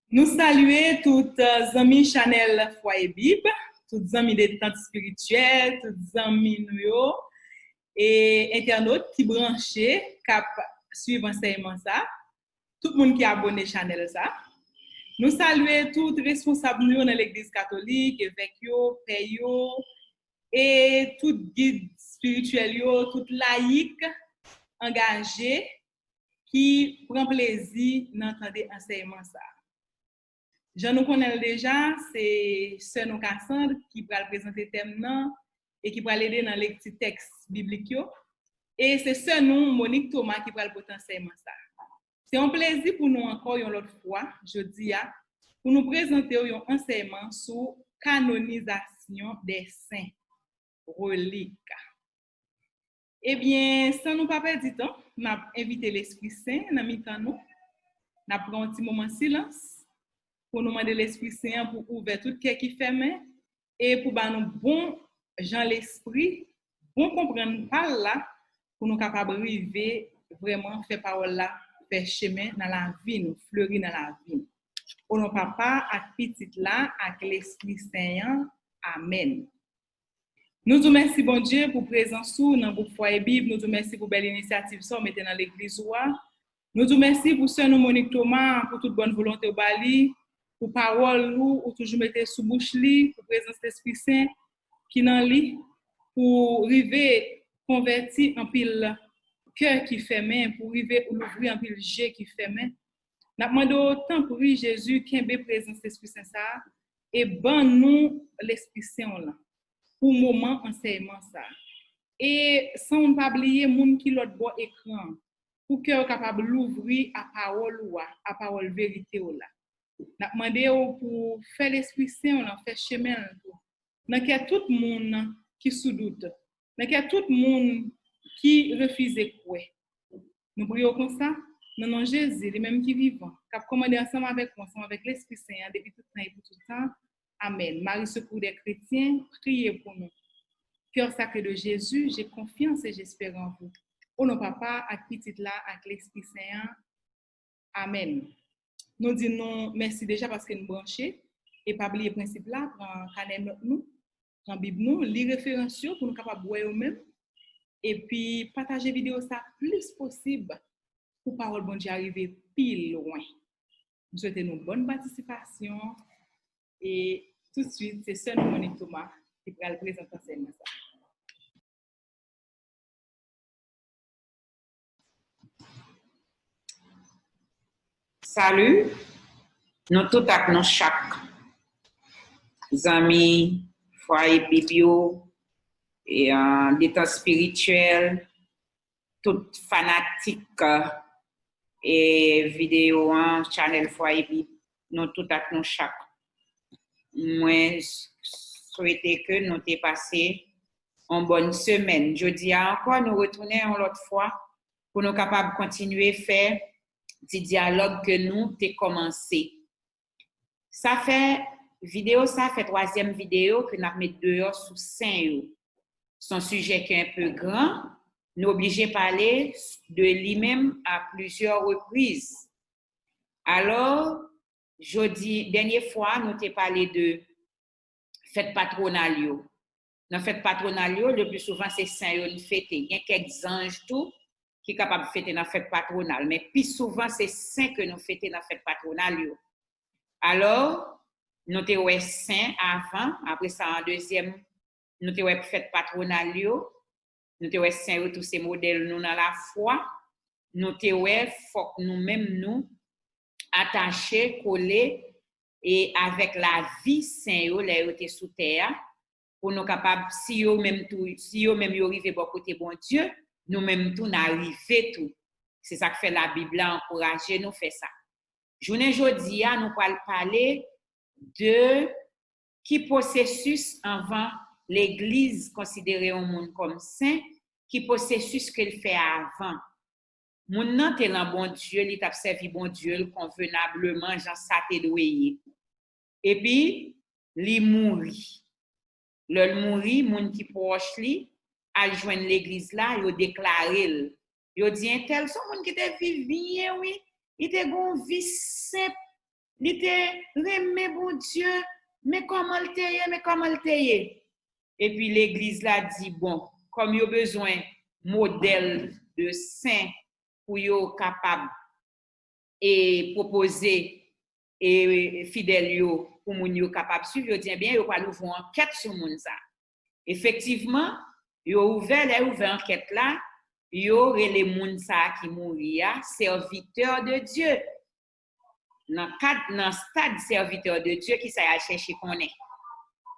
Nous saluons toutes amis Chanel Foyer Bib, toutes amis des temps spirituels, toutes amis nous et internautes qui branchés, cap suivre enseignement ça, tout le monde qui est abonné Chanel ça. Nous saluons toutes responsables dans l'église catholique, évêques, pères et tout guide spirituel, tout laïc engagé qui prend plaisir d'entendre enseignement ça. Je nous connais déjà, c'est Sœur nous Cassandre qui va présenter le thème et qui va l'aider dans les petits textes bibliques. Et c'est Sœur nous, Monique Thomas, qui va le potentiellement ça. C'est un plaisir pour nous encore une autre fois, je dis, pour nous présenter un enseignement sur canonisation des saints reliques. Eh bien, sans nous pas perdre du temps, nous avons invité l'Esprit Saint dans mi-temps nous. Nous avons pris un petit moment de silence pour nous demander l'Esprit Saint pour ouvrir tout ce qui ferme et pour nous bon Jean l'Esprit, bon comprendre par là pour nous capables d'arriver vraiment faire parole là, faire chemin dans la vie, nous fleurir dans la vie. Pour nos papa à petit là avec l'Esprit Saint. Amen. Nous vous remercions, bon Dieu, pour présence dans le groupe Foyer Bible. Nous vous remercions pour belle initiative ça mettez dans l'église. Nous vous remercions pour Sœur Monique Thomas, pour toute bonne volonté au Bali, pour parole ou toujours mettre sous bouche li, pour présence de l'Esprit Saint qui dans li, pour arriver convertir en pile cœur qui fermé, pour arriver ouvrir en pile G qui fermé. N'a demandé autant pour Jésus qui est présence de l'Esprit Saint ça et ban nous l'Esprit Saint là pour moment enseignement ça. Et sans pas oublier monde qui l'autre bon écran pour que capable l'ouvrir à parole vérité là. N'a demandé pour faire l'Esprit Saint on fait chemin dans qu'il tout monde qui sous doute, dans qu'il tout monde qui refuse quoi. Nous prions comme ça dans nom Jésus, les mêmes qui vivant, qui a commandé ensemble avec moi, ensemble avec l'Esprit Saint depuis tout temps et pour tout temps. Amen. Marie secours des chrétiens, priez pour nous. Cœur sacré de Jésus, j'ai confiance et j'espère en vous. Au nom papa, à petit là, avec l'Esprit Saint. Amen. Nous disons merci déjà parce que nous branchons et pas oublier le principe là, prendre canet nous, prendre Bible nous, lire référence pour nous capables de voir eux-mêmes et puis partager vidéo ça plus possible pour parole bon Dieu arriver pile loin. Nous souhaitons une bonne participation et tout de suite c'est Sœur Monique Thomas qui va le présenter enseignement ça. Salut, nous tous avec nous chaque amis, foyer biblio et des temps spirituels, tout fanatique et vidéo channel foyer biblio, nous tous avec nous chaque. Moi, souhaite que nous t'ayons passé une bonne semaine. Je dis encore, nous retournons l'autre fois pour nous capables de continuer à faire petit dialogue que nous t'ai commencé. Ça fait troisième vidéo que nous mis dehors sous Saint. Son sujet qui est un peu grand, nous obligés de parler de lui-même à plusieurs reprises. Alors, jeudi, dernière fois, nous t'ai parlé de fête patronale. Dans fête patronale, le plus souvent c'est Saint qui fête. Il y a quelques anges tout qui est capable de fêter dans la fête patronale. Mais plus souvent, c'est saint que nous fêtons dans la fête patronale. Alors, nous avons saint avant, après ça, en deuxième, nous avons fête patronale. Nous avons saint, tous ces modèles nous dans la foi. Nous avons, faut que nous-mêmes nous attachés, collés, et avec la vie saint, là, où sous terre, pour nous capables, si nous même arrivent bon côté bon Dieu, nous-mêmes tout n'arriver tout. C'est ça que fait la Bible encourager nous faire ça. Journée jodi nous allons parler de qui processus avant l'église considérer un monde comme saint, qui processus qu'elle fait avant. Moun nan te lan bon Dieu, li t'a servi bon Dieu convenablement, Jean ça te doyer. Et puis li mouri. Le mouri, moun qui proche li al joindre l'église là, yo déclaré, yo dit un tel son monde qui était vivant, oui, il était bon vie simple, Il était mais bon Dieu, mais comment le tailler? Et puis l'église l'a dit, bon, comme il y a besoin modèle de saint pour yo capable et proposer et fidèle yo pour moun yo capable suivre, yo dit bien yo pas ouvrir enquête sur moun ça. Effectivement, yo ouvert enquête là, yo relé moun ça qui mouria serviteur de Dieu. Dans le stade serviteur de Dieu qui ça a cherché connaître.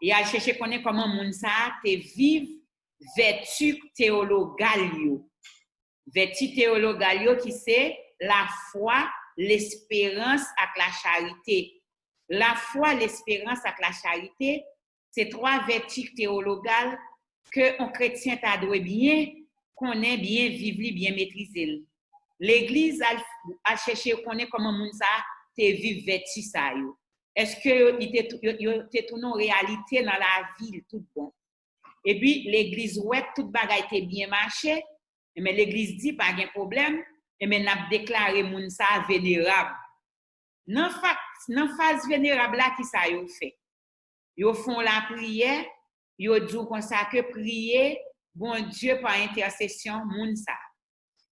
Il a cherché connaître comment moun ça te vive vertu théologale yo. Vertu théologale yo qui c'est la foi, l'espérance et la charité. La foi, l'espérance et la charité, c'est trois vertus théologales que un chrétien t'a doit bien connaître, bien vivre, bien maîtriser. L'église a cherché connaître comment moun ça te vivre vertu ça yo. Est-ce que il te tourné en réalité dans la ville tout bon? Et puis l'église ouais toute bagaille était bien marché, mais l'église dit pas de problème, mais n'a déclaré moun ça vénérable. Dans phase vénérable là qui ça yo fait. Yo font la prière, yo dit comme ça que prier bon Dieu par intercession moun ça.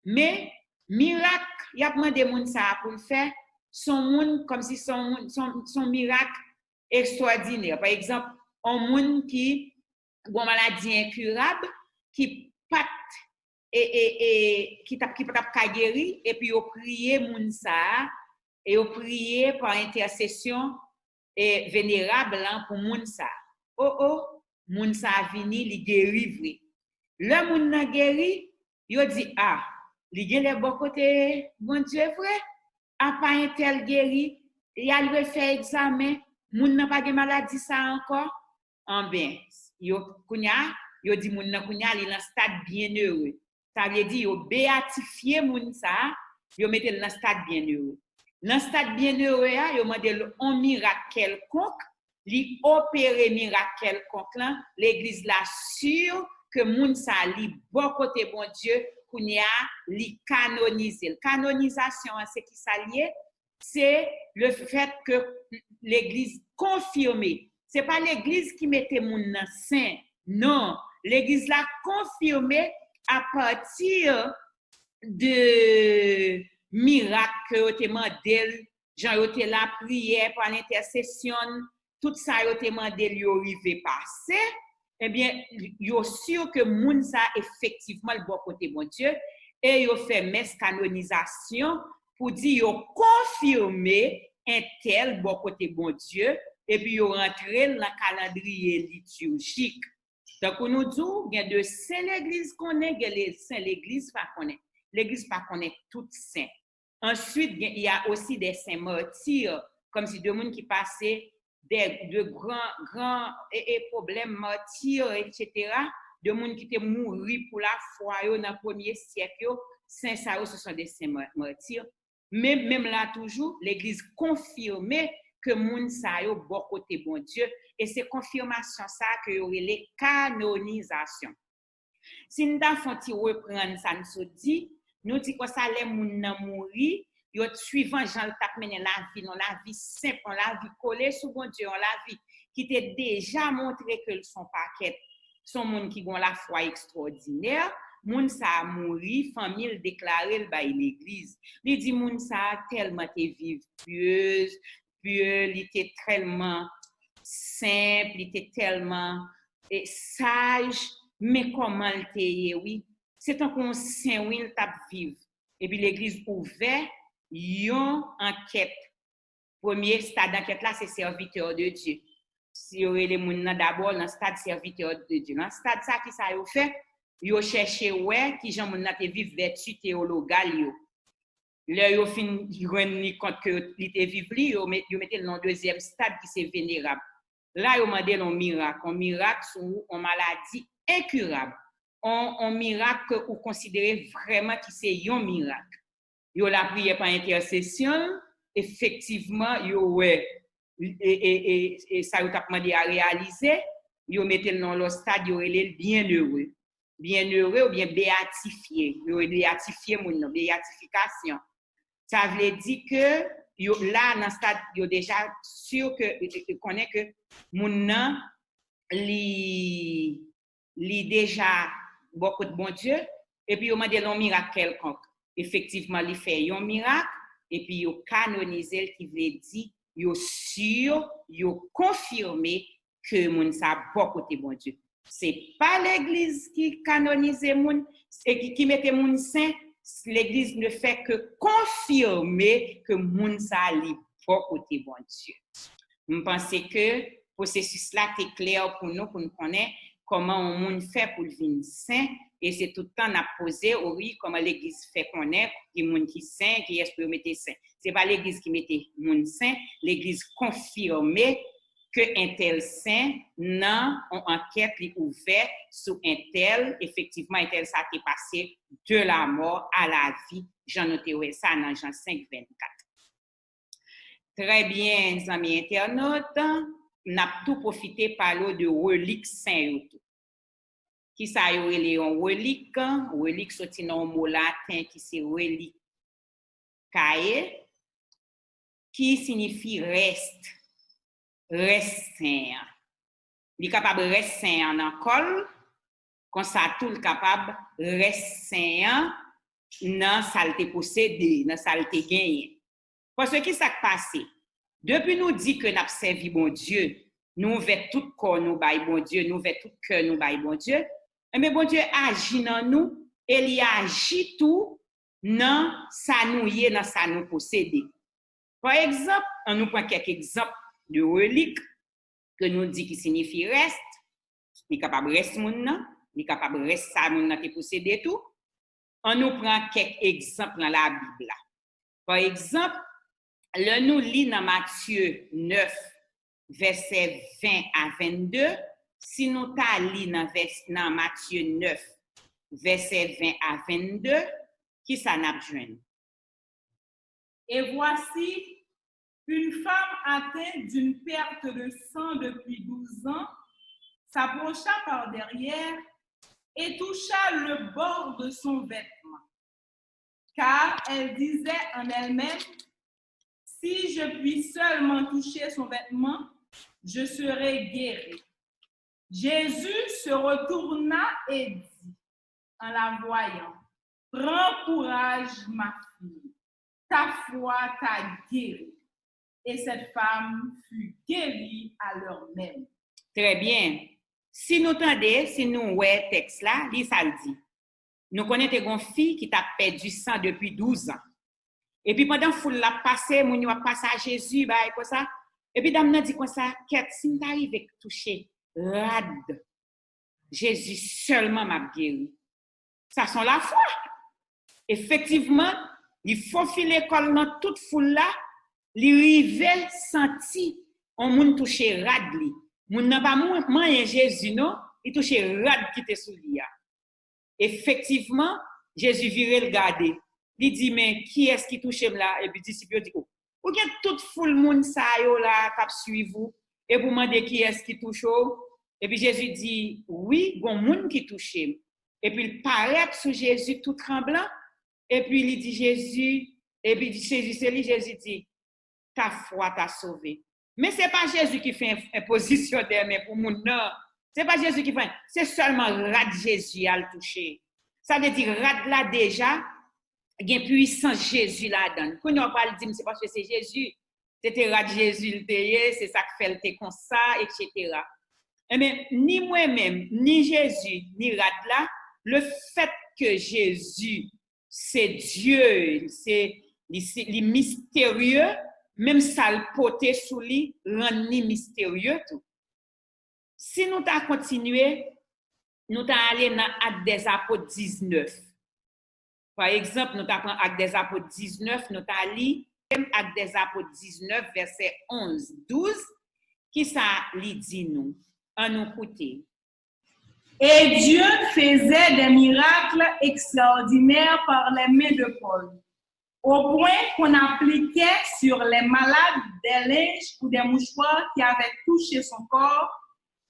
Mais miracle, y a demandé moun ça pour le faire, son moun comme si son miracle extraordinaire. Par exemple, un moun qui bon maladie incurable qui pat qui t'a guéri et puis yo prier moun ça et yo prier par intercession et vénérable pour moun ça. Moun ça vini li guéri vrai. Le moun nan guéri, yo dit li gen les bon côté bon Dieu vrai. A pas un tel guéri, il a le fait examen, moun nan pas de maladie ça encore. En bien, yo dit moun nan kounya li dans stade bienheureux. Ça veut dire yo béatifié moun ça, yo mette dans stade bienheureux. Dans stade bienheureux yo mandé un miracle quelconque, li opérer miracle quelconque là, l'église là sûr que moun ça li bon côté bon Dieu kounya li canoniser. Canonisation c'est qui ça lié? C'est le fait que l'église confirmée. C'est pas l'église qui mettait moun saint. Non, l'église l'a confirmé à partir de miracles que yo te mandé, Jean yo te la prière par l'intercession, tout ça yo te mandé yo rive passer. Eh bien, yo sûr que moun ça effectivement le bon côté bon Dieu et yo fait messe canonisation pour dire yo confirmer un tel bon côté bon Dieu et puis yo rentrer dans le calendrier liturgique. Donc nous disons il y a de saint l'église connaît, il y a les saints l'église pas connaît. L'église pas connaît tout saint. Ensuite, il y a aussi des saints martyrs comme si deux monde qui passaient de grands problèmes martyrs, etc. De monde qui étaient morts pour la foi dans le premier siècle, saint ça ce sont des saints martyrs. Mais même là toujours, l'église confirmait que moun sa yo bon côté bon Dieu et c'est confirmation ça que y aurait les canonisations. Si nous avons reprendre ça nous dit, nous dit que ça les moun nan mouri, yo suivant Jean le tap mené la vie simple, la vie collée sous bon Dieu, la vie qui t'a déjà montré que son paquet son monde qui ont la foi extraordinaire, moun sa mouri, famille déclaré le bail l'église. Il dit moun sa tellement te vive pieuse, il était tellement simple, il était tellement sage, mais comment il était, oui. C'est un conscient, oui, il t'a vivre. Et puis l'église ouvert, yon enquête. Premier stade d'enquête là, c'est serviteur de Dieu. Si y aurait les moun d'abord dans le stade serviteur de Dieu. Dans le stade ça qui ça yo fait, yo cherché ouais qui gens moun te vivre vertu théologale yo. Là yo fin rendre compte que il te vivre li yo mettait dans deuxième stade qui c'est vénérable. Là yo mandé un miracle sur une maladie incurable. Un miracle ou considéré vraiment qui c'est un miracle. Yo la prière par intercession, effectivement yo ouais et ça yo t'a demandé à réaliser, yo mettait dans le stade yo relé bienheureux ou bien béatifié, yo béatifié moun béatification. Ça veut dire que là, dans ce stade, yo déjà sûr que connaît que moun nan li déjà beaucoup de bon Dieu et puis yo mande un miracle quelconque. Effectivement, il fait un miracle et puis yo canonisé qui veut dire yo sûr, yo confirmé que moun sa beaucoup de bon Dieu. C'est pas l'église qui canonise moun et qui mette moun saint. L'église ne fait que confirmer que moun sa li beaucoup de bon Dieu. Je pense que le processus là est clair pour nous connaître comment on moun fait pour devenir saint et c'est tout le temps à poser oui comment l'église fait connaître qui moun qui saint qui est pour mettre saint. C'est pas l'église qui mette moun saint, l'église confirme que un tel saint nan on enquête li ouvert sur un tel effectivement un tel ça t'est passé de la mort à la vie. Jean noté ça dans Jean 5:24. Très bien, amis internautes, n'a tout profité par l'eau de relique saint. Qui ça y est en relique? Relique sorti dans un mot latin qui c'est relique cae, qui signifie reste. Reste saint. Il est capable de rester saint en col, comme ça tout le capable de rester saint dans saleté possédé, dans saleté gagné. Parce que qui s'est passé? Depuis nous dit que nous servi bon Dieu, nous ouvrons tout corps nous bail bon Dieu, nous ouvrons tout cœur nous bail bon Dieu. Mais bon Dieu agit dans nous et il agit tout dans ça nous y est, dans ça nous posséder. Par exemple, on nous prend quelques exemples de reliques que nous dit qui signifie reste, il est capable de rester moun nan, il est capable de rester ça moun nan qui posséder tout. On nous prend quelques exemples dans la Bible. Par exemple, le nous lit dans Matthieu 9 verset 20 à 22, si nous ta lit dans Matthieu 9 verset 20 à 22, qui ça n'a besoin? Et voici une femme atteinte d'une perte de sang depuis 12 ans s'approcha par derrière et toucha le bord de son vêtement, car elle disait en elle-même, si je puis seulement toucher son vêtement, je serai guérie. Jésus se retourna et dit, en la voyant, prends courage, ma fille, ta foi t'a guérie. Et cette femme fut guérie à l'heure même. Très bien. Si nous entendons, si nous voyons le texte là, ça le dit. Nous connaissons une fille qui t'a perdu sang depuis 12 ans. Et puis pendant que foule la passé, moun a passé à Jésus, bah, comme ça. Et puis dame dit comme ça, qu'est-ce si t'arrive à toucher rad, Jésus seulement m'a guéri. Ça sont la foi. Effectivement, il faut filer l'école dans toute foule là. Li rive senti on moun touche rad li. Moun n'a pas moyen Jésus non, il touche rad qui te sous li. Effectivement, Jésus vire regarder. Il dit mais qui est-ce qui touche là et puis disciple dit ou bien toute foule moun sa yo là k'ap suivre vous et pour demander qui est-ce qui touche et puis Jésus dit oui, gon moun qui touche. Et puis il paraît sur Jésus tout tremblant et puis il dit Jésus et puis Jésus c'est lui Jésus dit ta foi t'a sauvé. Mais c'est pas Jésus qui fait imposition des mains pour moun non. C'est pas Jésus qui fait, c'est seulement rad Jésus à le toucher. Ça veut dire rad là déjà gen puissance Jésus là-dedans. Quand on parle dire c'est parce que c'est Jésus, c'était rad Jésus le payé, c'est ça qui fait le comme ça etc. Mais ni moi-même, ni Jésus, ni rad là, le fait que Jésus c'est Dieu, c'est mystérieux. Même ça le poté sous lui rend ni mystérieux tout. Si nous t'a continué, nous t'a allé dans Actes des Apôtres 19. Par exemple, nous t'a pris Actes des Apôtres 19, nous t'a lu Actes des Apôtres 19 verset 11-12 qui ça li dit nous en nous écouter. Et Dieu faisait des miracles extraordinaires par les mains de Paul. Au point qu'on appliquait sur les malades des linges ou des mouchoirs qui avaient touché son corps,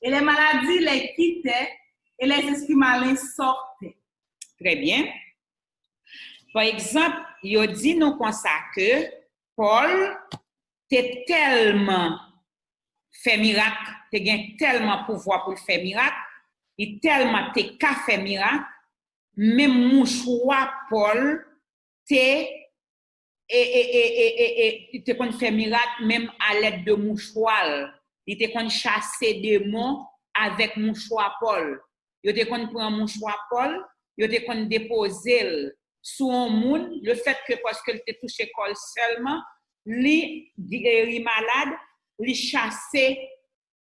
et les maladies les quittaient et les esprits malins sortaient. Très bien. Par exemple, il dit nous comme ça que Paul t'es tellement fait miracle, t'es gain tellement pouvoir pour faire miracle, il tellement t'es qu'à faire miracle, même mouchoir Paul t'es te kon faire miracle même à l'aide de mouchoir. Il te kon chasser démons avec mouchoir Paul. Il te kon prendre mouchoir Paul, il te kon déposer sous un monde, le fait que parce que te touché col seulement, li guéri malade, li chasser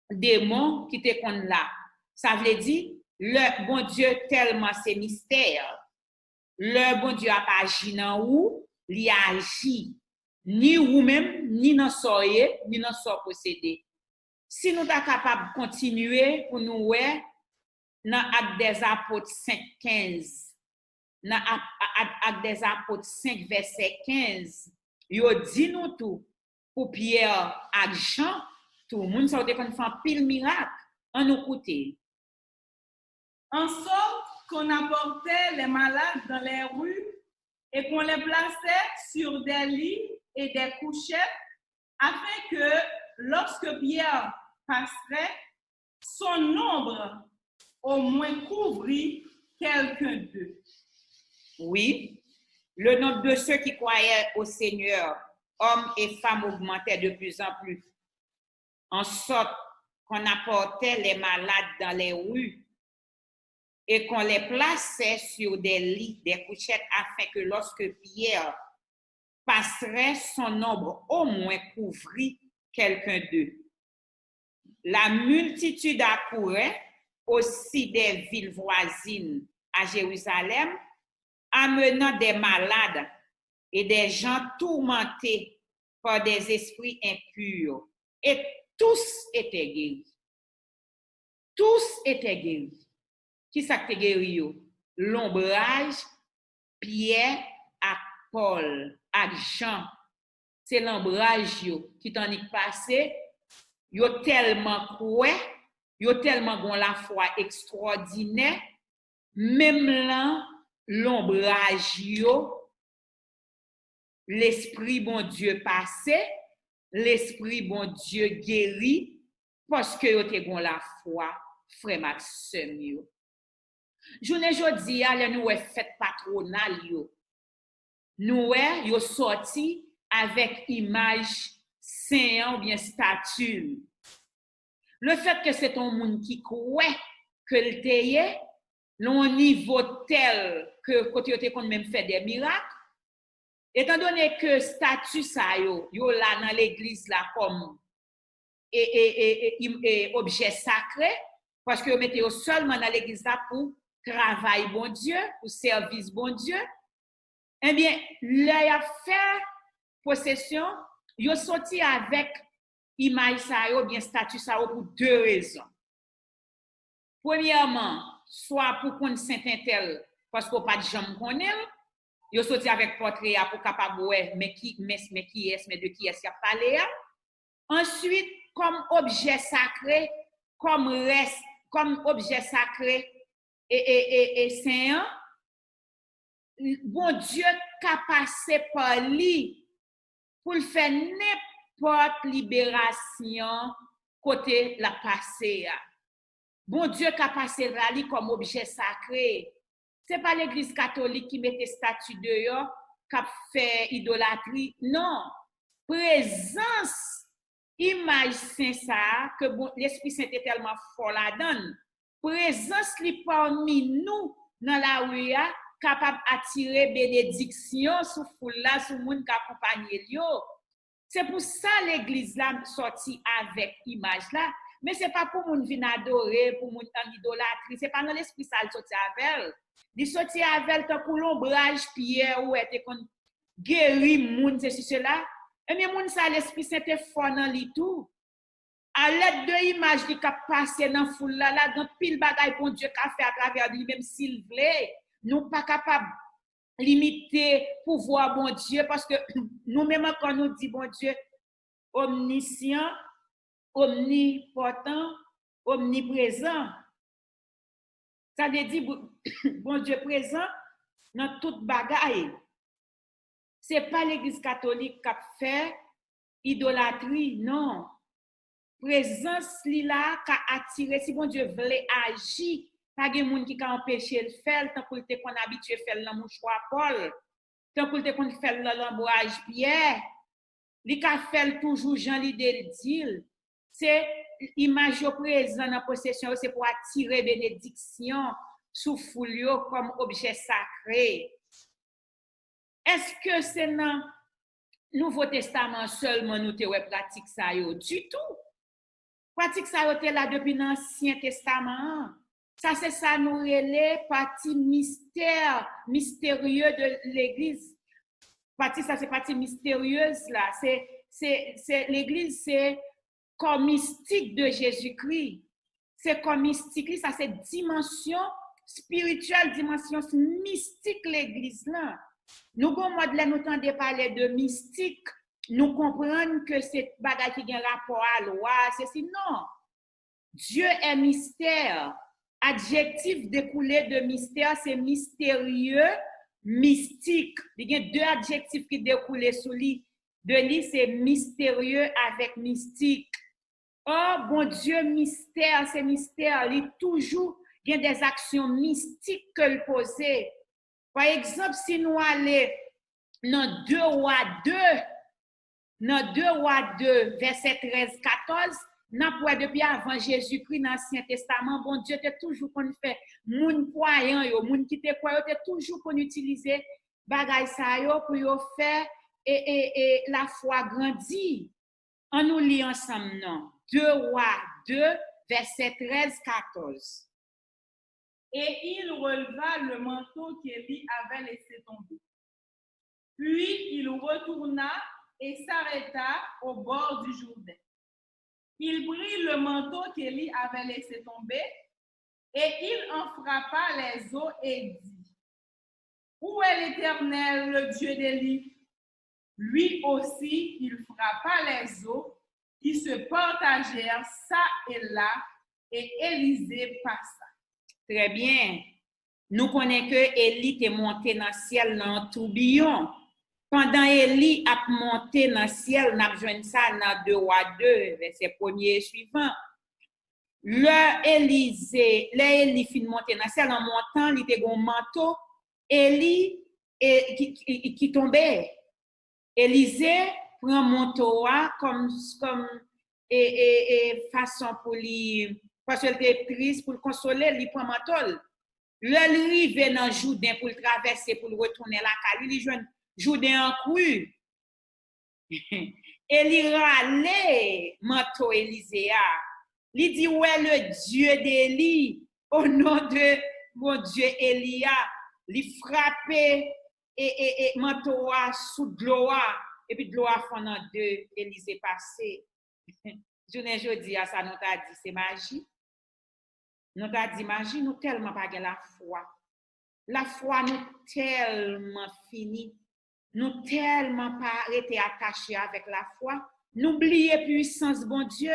démons qui te kon là. Ça veut dire le bon Dieu tellement c'est mystère. Le bon Dieu a pas agi dans ou, li agi ni ou même ni dans soye, ni dans so possédé. Si nous sommes capables de continuer pour nous ouais dans Actes des Apôtres 5:15, dans Actes des Apôtres 5 verset 15, yo dit nous tout pour Pierre et Jean, tout le monde ça fait un pile miracle en nous côté. En sorte qu'on apportait les malades dans les rues et qu'on les plaçait sur des lits et des couchettes afin que lorsque Pierre passerait, son nombre au moins couvrit quelqu'un d'eux. Oui, le nombre de ceux qui croyaient au Seigneur, hommes et femmes, augmentait de plus en plus, en sorte qu'on apportait les malades dans les rues et qu'on les plaçait sur des lits, des couchettes, afin que lorsque Pierre passerait, son nombre au moins couvrit quelqu'un d'eux. La multitude accourait aussi des villes voisines à Jérusalem, amenant des malades et des gens tourmentés par des esprits impurs. Et tous étaient guéris. Tous étaient guéris. Qui ça qui guéri? L'ombrage, Pierre à Paul, à Jean. C'est l'ombrage qui t'en est passé. Yo tellement croué, yo tellement gon la foi extraordinaire, même là, l'ombrage yo, l'esprit bon Dieu passé, l'esprit bon Dieu guéri, parce que yo te gon la foi, frère Maxime yo. Journée jodi a le nou fête patronale yo. Nou yo sorti avec image saint ou bien statue. Le fait que c'est un monde qui croit que le teye, l'on niveau tel que côté yo te kon même fait des miracles, étant donné que statue ça yo là dans l'église là comme objet sacré, parce que yo mettez seulement dans l'église là pour travail bon Dieu, pour service bon Dieu, eh bien, là, y a fait possession, yo sorti avec image ça yo, bien statut ça yo pour deux raisons. Premièrement, soit pour qu'on Saint-Intel, parce qu'on pas de jambe connaît, yo sorti avec portrait pour capable ouais, mais de qui est-ce qui a parlé. Ensuite, comme objet sacré, comme reste, comme objet sacré et saint, bon Dieu qu'a passé par lui pour le faire n'importe libération côté la passé. Bon Dieu qu'a passé par lui comme objet sacré. C'est pas l'église catholique qui mettait statue dehors, qui a fait idolâtrie. Non. Présence, image saint ça, que bon, l'Esprit Saint est tellement fort là-dedans. Présence li parmi nous dans la rue, capable d'attirer bénédiction sur foule là, sur monde qui accompagne yo. C'est pour ça l'église là sorti avec image là, mais c'est pas pour moun vinn adorer, pour moun en idolâtrie, c'est pas dans l'esprit ça sorti avec. Il sorti avec tant pour l'ombrage Pierre ou était kon guéri moun c'est cela. Et bien moun ça l'esprit Saint est fort dans li tout. À l'aide de image qui a passé dans foule là, dans pile bagaille bon Dieu qu'a fait à travers lui même s'il voulait. Nous pas capables limiter pouvoir bon Dieu parce que nous-mêmes quand nous dit bon Dieu omniscient, omnipotent, omniprésent, ça veut dire bon Dieu présent dans toute bagaille. C'est pas l'Église catholique qui a fait idolâtrie, non. Présence li là qui a attiré, si bon Dieu voulait agir, pas de monde qui a empêché le faire, tant qu'on était qu'on habitué faire le mouchoir Paul, tant qu'on était qu'on fait le l'embouage Pierre, li ka fait toujours Jean l'idée dit, c'est image présent dans possession, c'est pour attirer bénédiction sous foule comme objet sacré. Est-ce que c'est dans Nouveau Testament seulement nous te pratique ça yo du tout? Pratique ça yo là depuis l'Ancien Testament. Ça c'est ça nous relève partie mystérieux de l'église. Partie ça c'est partie mystérieuse là, c'est l'église c'est corps mystique de Jésus-Christ. C'est corps mystique, ça c'est dimension spirituelle, dimension mystique l'église là. Nous, comme moi, nous entendons parler de mystique, nous comprenons que c'est bagage qui a un rapport à la loi, c'est sinon. Dieu est mystère. Adjectif découlé de mystère, c'est mystérieux, mystique. Il y a deux adjectifs qui découlent sur lui. De lui, c'est mystérieux avec mystique. Oh, bon Dieu, mystère, c'est mystère. Il y a toujours des actions mystiques que le possède. Par exemple, si nous allons dans 2 Rois 2, verset 13-14, nous pouvons depuis avant Jésus-Christ dans l'Ancien Testament, bon Dieu était toujours qu'on fait moun croyant yo, moun qui te croyant était toujours qu'on utiliser bagay sa yo pour yo faire et la foi grandit. On nous lit ensemble non. 2 Rois 2, verset 13-14. Et il releva le manteau qu'Élie avait laissé tomber. Puis il retourna et s'arrêta au bord du Jourdain. Il prit le manteau qu'Élie avait laissé tomber et il en frappa les eaux et dit: Où est l'Éternel, le Dieu d'Élie? Lui aussi, il frappa les eaux qui se partagèrent ça et là, et Élisée passa. Très bien. Nous connaissons que Élie est monté dans le ciel dans un tourbillon. Pendant Élie a monté dans le ciel, nous avons joué ça dans 2 Rois 2, verset 1er et suivant. Élie fin monter dans le ciel, en montant, il était un manteau, Élie qui tombait. Élisée prend un manteau comme façon pour lui. Parce qu'elle était triste pour le consoler, il prend manteau. Le rive dans Jourdain pour le traverser, pour le retourner la caille, il joue Jourdain en cru. Et il râlait manteau Élisée. Il dit, ouais, le Dieu d'Élie, au nom de mon Dieu Élia, il frappait et manteau sous de l'eau, et puis de l'eau fondant deux, Élisée passé. Journée jeudi, ça nous a dit, c'est magie. Nous t'a dit magie, nous tellement pas la foi. La foi nous tellement fini. Nous tellement pas été attachés avec la foi. N'oubliez puissance, bon Dieu.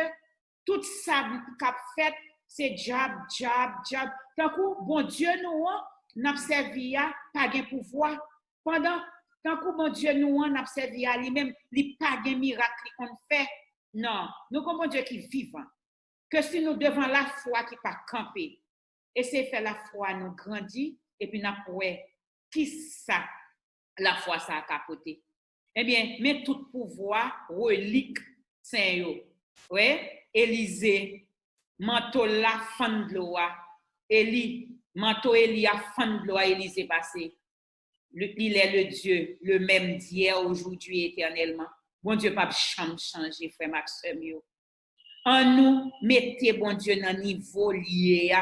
Tout ça qu'a fait, c'est job. Tant que bon Dieu nous n'a servi à pas de pouvoir. Tant que bon Dieu nous n'a servi à lui-même, il pas de miracle qu'on fait. Non, nous comme bon Dieu qui vivant. Que si nous devons la foi qui pas camper, et c'est faire la foi nous grandir, et puis nous pouvons, qui ça, la foi ça a capoté. Eh bien, mais tout pouvoir, relique, saint oui, Élisée, manteau la fan de l'eau, manteau Élie a fan de l'eau, Élisée passé. Il est le Dieu, le même d'hier, aujourd'hui, éternellement. Bon Dieu, pas changer, frère Maxime. En nous, mettez bon Dieu dans le niveau lié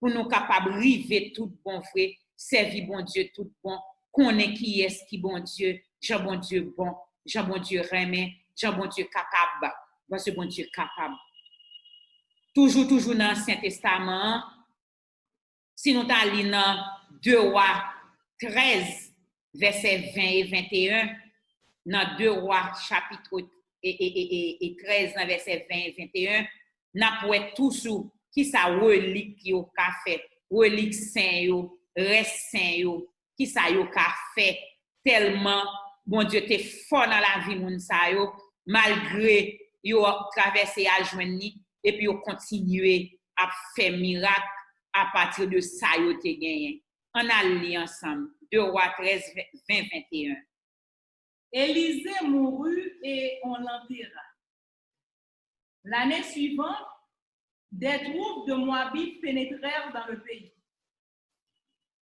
pour nous capables de river tout bon frère, servir bon Dieu tout bon, connaître qui est qui bon Dieu, Jean bon Dieu bon, Jean bon Dieu remet, Jean bon Dieu capable, parce que bon Dieu capable. Toujours dans l'Ancien Testament, si nous allons dans 2 Rois 13, versets 20 et 21, dans 2 Rois chapitre et 13 dans verset 20 et 21, n'a pour être toujours qui ça relique yo ka fait, relique saint yo, reste saint yo, qui ça yo ka fait tellement bon Dieu t'es fort dans la vie moun sa yo, malgré yo traversé à joindre ni, et puis yo continuer à faire miracle à partir de ça yo te gagné. On a lu ensemble. 2 Rois 13, 20, 21. Élisée mourut et on l'enterra. L'année suivante, des troupes de Moabites pénétrèrent dans le pays.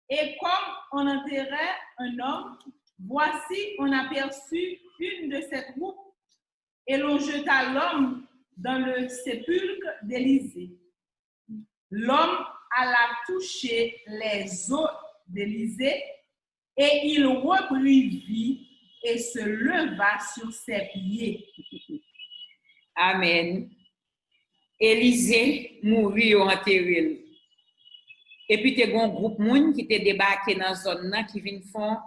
Et comme on enterrait un homme, voici, on aperçut une de ces troupes et l'on jeta l'homme dans le sépulcre d'Élisée. L'homme alla toucher les os d'Élisée et il reprit vie et se leva sur ses pieds. Amen. Élisée mourit ou enterré. Et puis, tu as un groupe de monde qui t'est débarqué dans la zone qui vient faire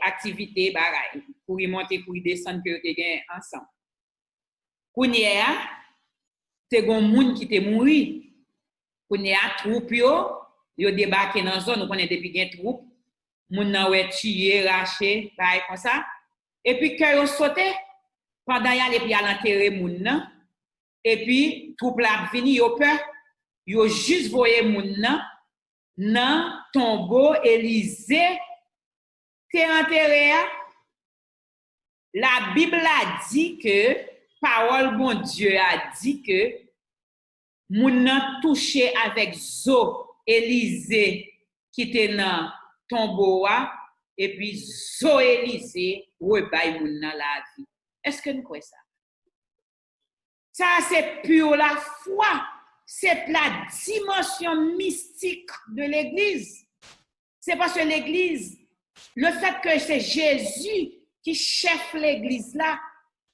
activité bagaille pour y monter, pour y descendre, que tu gagné ensemble. Kounia, tu as un monde qui t'est mort. Kounia, troupe yo débarqué dans la zone, on connaît depuis qu'il y a troupe. Moun nan wè tué, raché, pareil comme ça. Et puis, quand yo sauté, pendant y aller puis à l'enterrer moun nan, et puis, troupe la vini, yo peur, yo juste voyé moun nan tombeau Élisée t'es enterré. La Bible a dit que, parole bon Dieu a dit que, moun nan touché avec zo Élisée qui était dans tombeau et puis zo Élisée rebay moun nan la vie. Est-ce que nous croyons ça? Ça, c'est pure la foi. C'est la dimension mystique de l'Église. C'est parce que l'Église, le fait que c'est Jésus qui chef l'Église là,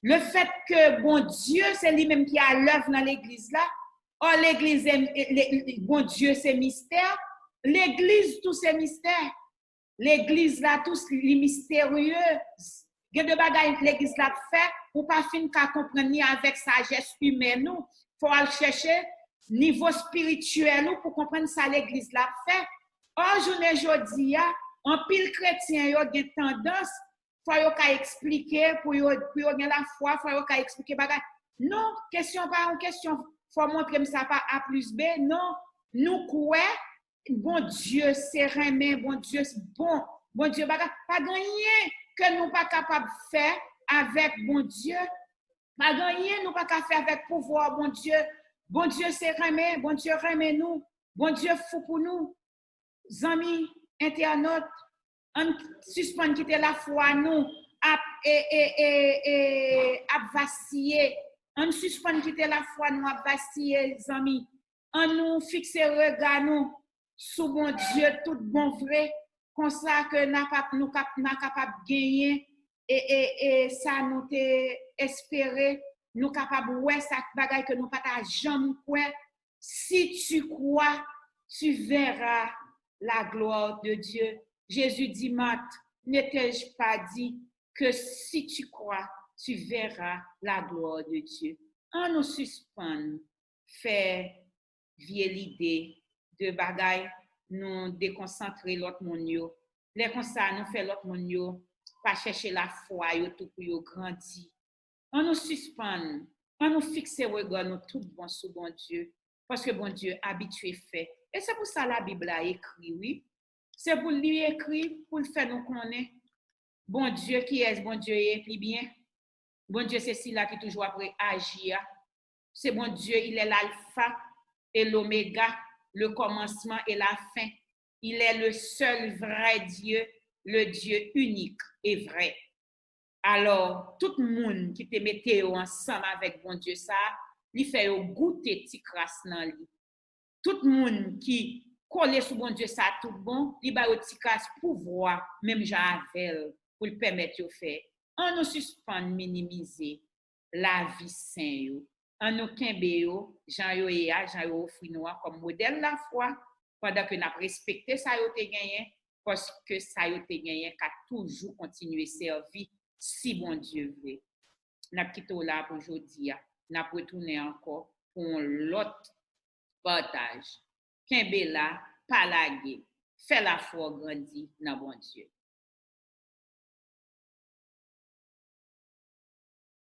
le fait que bon Dieu, c'est lui-même qui a l'œuvre dans l'Église là, or l'Église, bon Dieu, c'est mystère, l'Église, tous ces mystères, l'Église là, tous les mystérieux, il y a de bagages l'Église là fait, pour pas fin qu'à comprendre ni avec sagesse humaine, nous, faut aller chercher niveau spirituel nous pour comprendre ça l'Église là fait. Or, jodi en pile chrétien yo gen tendance, faut yo ka expliquer pour yo gen la foi, faut yo ka expliquer bagay. Non, question pas une question, faut montrer ça pas A plus B, non, nous quoi, bon Dieu c'est remet, bon Dieu c'est bon, bon Dieu bagay, pas gagner que nous pas capable faire avec bon Dieu, pas gagner nous pas capable faire avec pouvoir bon Dieu. Bon Dieu c'est remet, bon Dieu remet nous, bon Dieu fou pour nous. Amis, internautes, on suspend quitter la foi nous, à vaciller. On suspend quitter la foi nous, à vaciller, amis. On nous fixe regard nous sous bon Dieu, tout bon vrai, comme ça que nous capable gagner et ça nous t'est espéré, nous capable ouais ça bagaille que nous pas jamais quoi. Si tu crois, tu verras la gloire de Dieu. Jésus dit, Marthe, ne t'ai-je pas dit que si tu crois, tu verras la gloire de Dieu. On nous suspend, faire vieille l'idée de bagaille, nous déconcentrer l'autre monde. Les comme ça, nous fait l'autre monde, pas chercher la foi, tout pour yo grandir. On nous suspend, on nous fixe regard nous tout bon sous bon Dieu, parce que bon Dieu habitué fait. Et c'est pour ça la Bible a écrit, oui. C'est pour lui écrit, pour le faire nous connaître. Bon Dieu qui est, bon Dieu est plus bien. Bon Dieu c'est celui-là qui toujours après agir. C'est bon Dieu, il est l'alpha et l'oméga, le commencement et la fin. Il est le seul vrai Dieu, le Dieu unique et vrai. Alors, tout le monde qui te mette ensemble avec bon Dieu ça, il fait goûter petit crasse dans lui. Tout le monde qui colle sur bon Dieu ça tout bon, il va au petit crasse pouvoir même Javel pour le permettre de faire. On nous suspend minimiser la vie sainte. On nous kembe Jean yo et Jean yo offri nous comme modèle la foi pendant que n'a respecté ça yo te gagné parce que ça yo te gagné qu'a toujours continuer servir si bon Dieu veut. N'a quitté là pour aujourd'hui, n'a retourner encore pour l'autre partage. Kembe là, pas laguer. Fais la foi grandir dans bon Dieu.